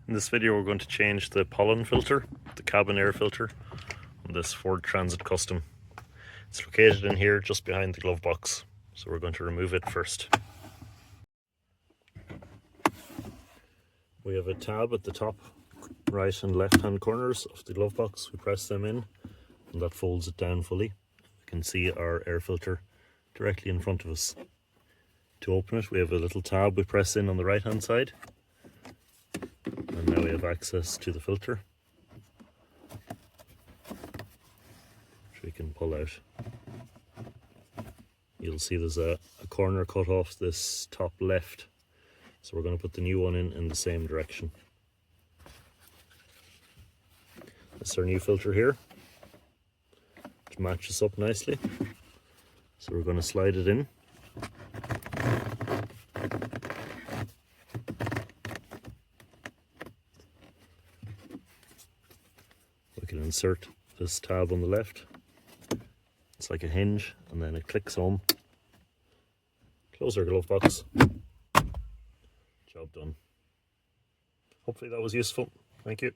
In this video we're going to change the pollen filter, the cabin air filter, on this Ford Transit Custom. It's located in here just behind the glove box, so we're going to remove it first. We have a tab at the top right and left hand corners of the glove box. We press them in and that folds it down fully. We can see our air filter directly in front of us. To open it, we have a little tab we press in on the right hand side, and now we have access to the filter, which we can pull out. You'll see there's a corner cut off this top left, so we're going to put the new one in the same direction. That's our new filter here, which matches up nicely. So we're going to slide it in. We can insert this tab on the left. It's like a hinge, and then it clicks home. Close our glove box. Job done. Hopefully that was useful. Thank you.